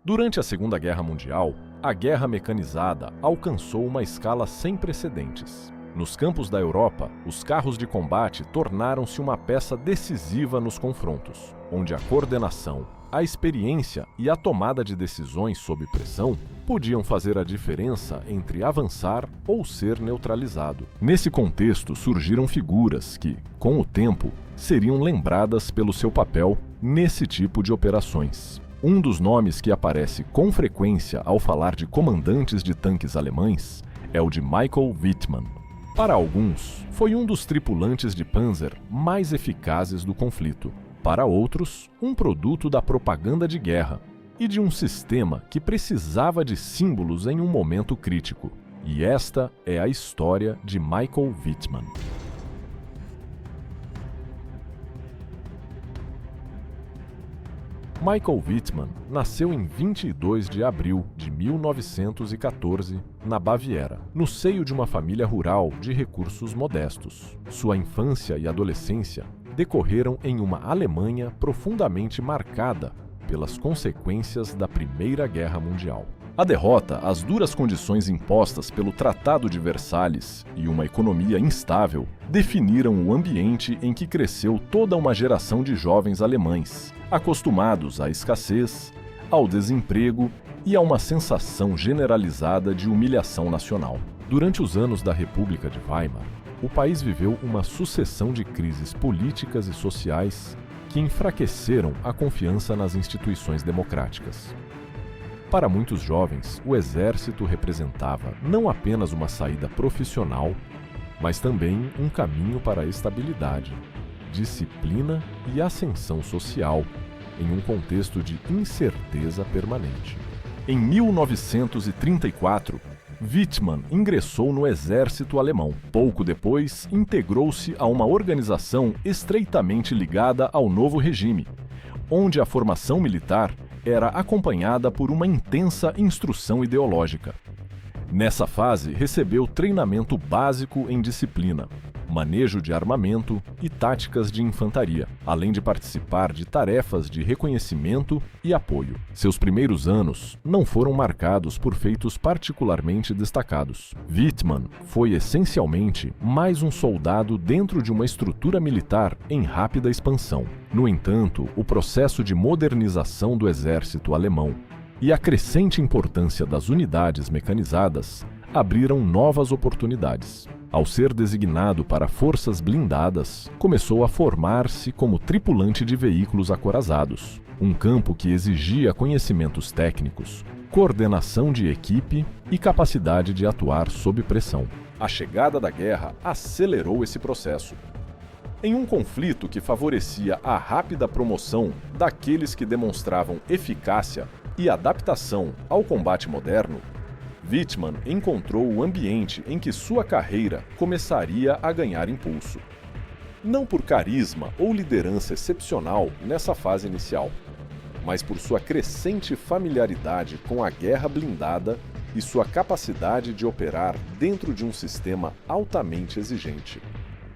Durante a Segunda Guerra Mundial, a guerra mecanizada alcançou uma escala sem precedentes. Nos campos da Europa, os carros de combate tornaram-se uma peça decisiva nos confrontos, onde a coordenação, a experiência e a tomada de decisões sob pressão podiam fazer a diferença entre avançar ou ser neutralizado. Nesse contexto surgiram figuras que, com o tempo, seriam lembradas pelo seu papel nesse tipo de operações. Um dos nomes que aparece com frequência ao falar de comandantes de tanques alemães é o de Michael Wittmann. Para alguns, foi um dos tripulantes de Panzer mais eficazes do conflito. Para outros, um produto da propaganda de guerra e de um sistema que precisava de símbolos em um momento crítico. E esta é a história de Michael Wittmann. Michael Wittmann nasceu em 22 de abril de 1914, na Baviera, no seio de uma família rural de recursos modestos. Sua infância e adolescência decorreram em uma Alemanha profundamente marcada pelas consequências da Primeira Guerra Mundial. A derrota, as duras condições impostas pelo Tratado de Versalhes e uma economia instável definiram o ambiente em que cresceu toda uma geração de jovens alemães, acostumados à escassez, ao desemprego e a uma sensação generalizada de humilhação nacional. Durante os anos da República de Weimar, o país viveu uma sucessão de crises políticas e sociais que enfraqueceram a confiança nas instituições democráticas. Para muitos jovens, o exército representava não apenas uma saída profissional, mas também um caminho para a estabilidade, disciplina e ascensão social, em um contexto de incerteza permanente. Em 1934, Wittmann ingressou no exército alemão. Pouco depois, integrou-se a uma organização estreitamente ligada ao novo regime, onde a formação militar era acompanhada por uma intensa instrução ideológica. Nessa fase, recebeu treinamento básico em disciplina, manejo de armamento e táticas de infantaria, além de participar de tarefas de reconhecimento e apoio. Seus primeiros anos não foram marcados por feitos particularmente destacados. Wittmann foi essencialmente mais um soldado dentro de uma estrutura militar em rápida expansão. No entanto, o processo de modernização do exército alemão e a crescente importância das unidades mecanizadas abriram novas oportunidades. Ao ser designado para forças blindadas, começou a formar-se como tripulante de veículos acorazados, um campo que exigia conhecimentos técnicos, coordenação de equipe e capacidade de atuar sob pressão. A chegada da guerra acelerou esse processo. Em um conflito que favorecia a rápida promoção daqueles que demonstravam eficácia e adaptação ao combate moderno, Wittmann encontrou o ambiente em que sua carreira começaria a ganhar impulso. Não por carisma ou liderança excepcional nessa fase inicial, mas por sua crescente familiaridade com a guerra blindada e sua capacidade de operar dentro de um sistema altamente exigente.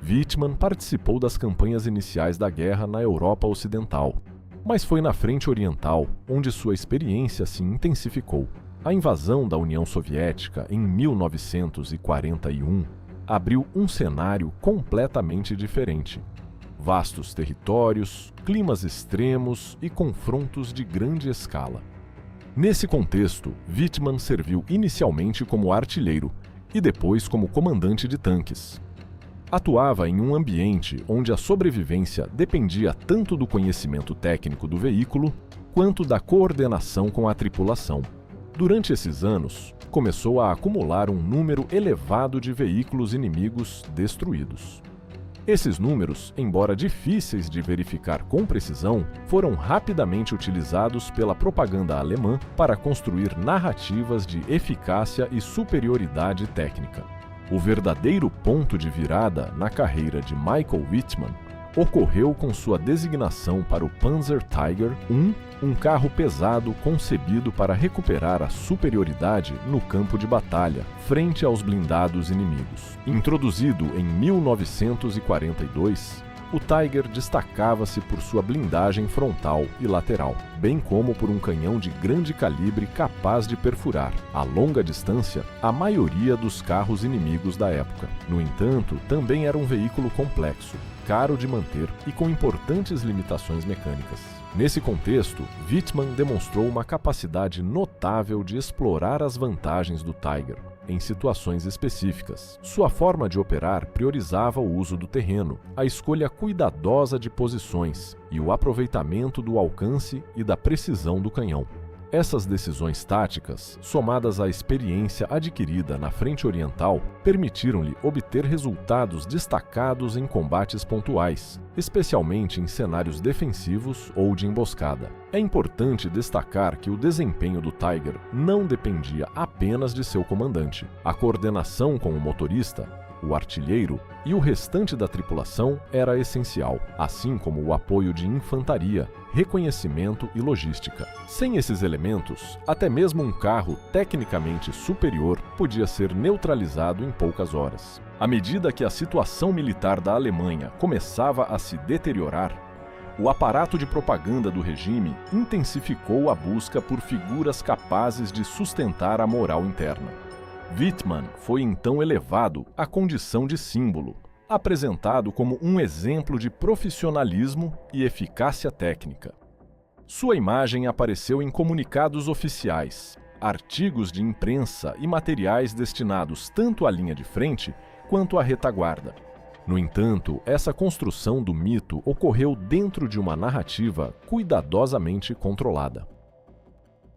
Wittmann participou das campanhas iniciais da guerra na Europa Ocidental, mas foi na Frente Oriental onde sua experiência se intensificou. A invasão da União Soviética em 1941 abriu um cenário completamente diferente. Vastos territórios, climas extremos e confrontos de grande escala. Nesse contexto, Wittmann serviu inicialmente como artilheiro e depois como comandante de tanques. Atuava em um ambiente onde a sobrevivência dependia tanto do conhecimento técnico do veículo quanto da coordenação com a tripulação. Durante esses anos, começou a acumular um número elevado de veículos inimigos destruídos. Esses números, embora difíceis de verificar com precisão, foram rapidamente utilizados pela propaganda alemã para construir narrativas de eficácia e superioridade técnica. O verdadeiro ponto de virada na carreira de Michael Wittmann ocorreu com sua designação para o Panzer Tiger I, um carro pesado concebido para recuperar a superioridade no campo de batalha, frente aos blindados inimigos. Introduzido em 1942, O Tiger destacava-se por sua blindagem frontal e lateral, bem como por um canhão de grande calibre capaz de perfurar, a longa distância, a maioria dos carros inimigos da época. No entanto, também era um veículo complexo, caro de manter e com importantes limitações mecânicas. Nesse contexto, Wittmann demonstrou uma capacidade notável de explorar as vantagens do Tiger em situações específicas. Sua forma de operar priorizava o uso do terreno, a escolha cuidadosa de posições e o aproveitamento do alcance e da precisão do canhão. Essas decisões táticas, somadas à experiência adquirida na Frente Oriental, permitiram-lhe obter resultados destacados em combates pontuais, especialmente em cenários defensivos ou de emboscada. É importante destacar que o desempenho do Tiger não dependia apenas de seu comandante. A coordenação com o motorista, o artilheiro e o restante da tripulação era essencial, assim como o apoio de infantaria, reconhecimento e logística. Sem esses elementos, até mesmo um carro tecnicamente superior podia ser neutralizado em poucas horas. À medida que a situação militar da Alemanha começava a se deteriorar, o aparato de propaganda do regime intensificou a busca por figuras capazes de sustentar a moral interna. Wittmann foi então elevado à condição de símbolo, apresentado como um exemplo de profissionalismo e eficácia técnica. Sua imagem apareceu em comunicados oficiais, artigos de imprensa e materiais destinados tanto à linha de frente quanto à retaguarda. No entanto, essa construção do mito ocorreu dentro de uma narrativa cuidadosamente controlada.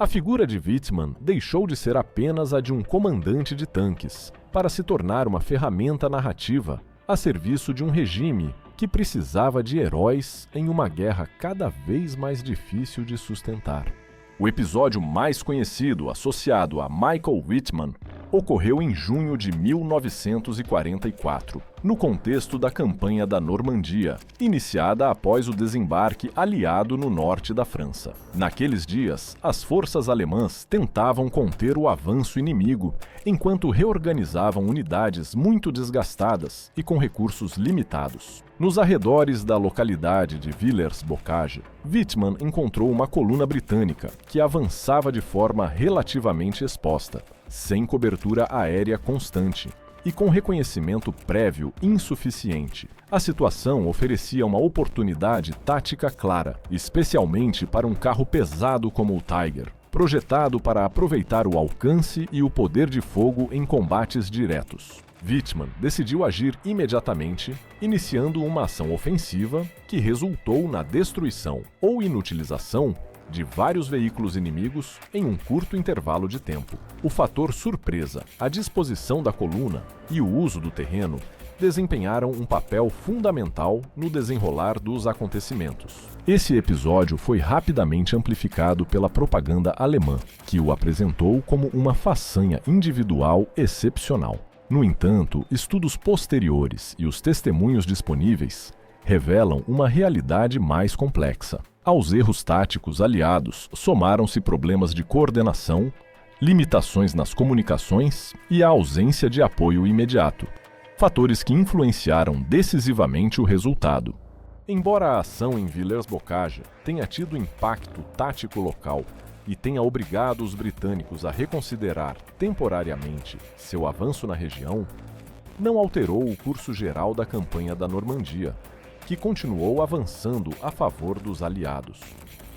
A figura de Wittmann deixou de ser apenas a de um comandante de tanques, para se tornar uma ferramenta narrativa a serviço de um regime que precisava de heróis em uma guerra cada vez mais difícil de sustentar. O episódio mais conhecido associado a Michael Wittmann ocorreu em junho de 1944, no contexto da Campanha da Normandia, iniciada após o desembarque aliado no norte da França. Naqueles dias, as forças alemãs tentavam conter o avanço inimigo, enquanto reorganizavam unidades muito desgastadas e com recursos limitados. Nos arredores da localidade de Villers-Bocage, Wittmann encontrou uma coluna britânica que avançava de forma relativamente exposta, sem cobertura aérea constante e com reconhecimento prévio insuficiente. A situação oferecia uma oportunidade tática clara, especialmente para um carro pesado como o Tiger, projetado para aproveitar o alcance e o poder de fogo em combates diretos. Wittmann decidiu agir imediatamente, iniciando uma ação ofensiva que resultou na destruição ou inutilização de vários veículos inimigos em um curto intervalo de tempo. O fator surpresa, a disposição da coluna e o uso do terreno desempenharam um papel fundamental no desenrolar dos acontecimentos. Esse episódio foi rapidamente amplificado pela propaganda alemã, que o apresentou como uma façanha individual excepcional. No entanto, estudos posteriores e os testemunhos disponíveis revelam uma realidade mais complexa. Aos erros táticos aliados somaram-se problemas de coordenação, limitações nas comunicações e a ausência de apoio imediato, fatores que influenciaram decisivamente o resultado. Embora a ação em Villers-Bocage tenha tido impacto tático local e tenha obrigado os britânicos a reconsiderar temporariamente seu avanço na região, não alterou o curso geral da campanha da Normandia, que continuou avançando a favor dos aliados.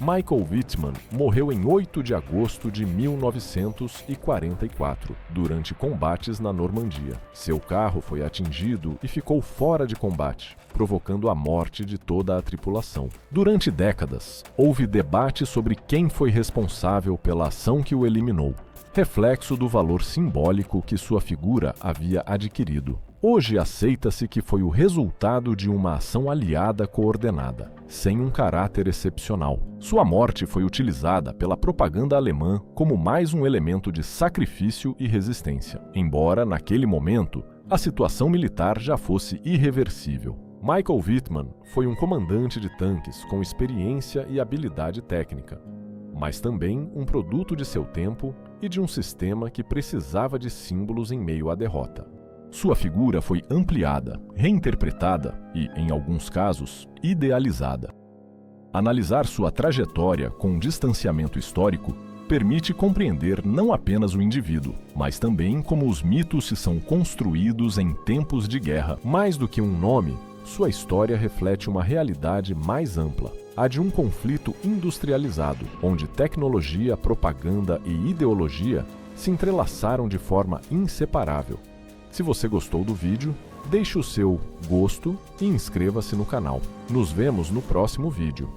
Michael Wittmann morreu em 8 de agosto de 1944, durante combates na Normandia. Seu carro foi atingido e ficou fora de combate, provocando a morte de toda a tripulação. Durante décadas, houve debate sobre quem foi responsável pela ação que o eliminou, reflexo do valor simbólico que sua figura havia adquirido. Hoje aceita-se que foi o resultado de uma ação aliada coordenada, sem um caráter excepcional. Sua morte foi utilizada pela propaganda alemã como mais um elemento de sacrifício e resistência, embora, naquele momento, a situação militar já fosse irreversível. Michael Wittmann foi um comandante de tanques com experiência e habilidade técnica, mas também um produto de seu tempo e de um sistema que precisava de símbolos em meio à derrota. Sua figura foi ampliada, reinterpretada e, em alguns casos, idealizada. Analisar sua trajetória com distanciamento histórico permite compreender não apenas o indivíduo, mas também como os mitos se são construídos em tempos de guerra. Mais do que um nome, sua história reflete uma realidade mais ampla, a de um conflito industrializado, onde tecnologia, propaganda e ideologia se entrelaçaram de forma inseparável. Se você gostou do vídeo, deixe o seu gosto e inscreva-se no canal. Nos vemos no próximo vídeo.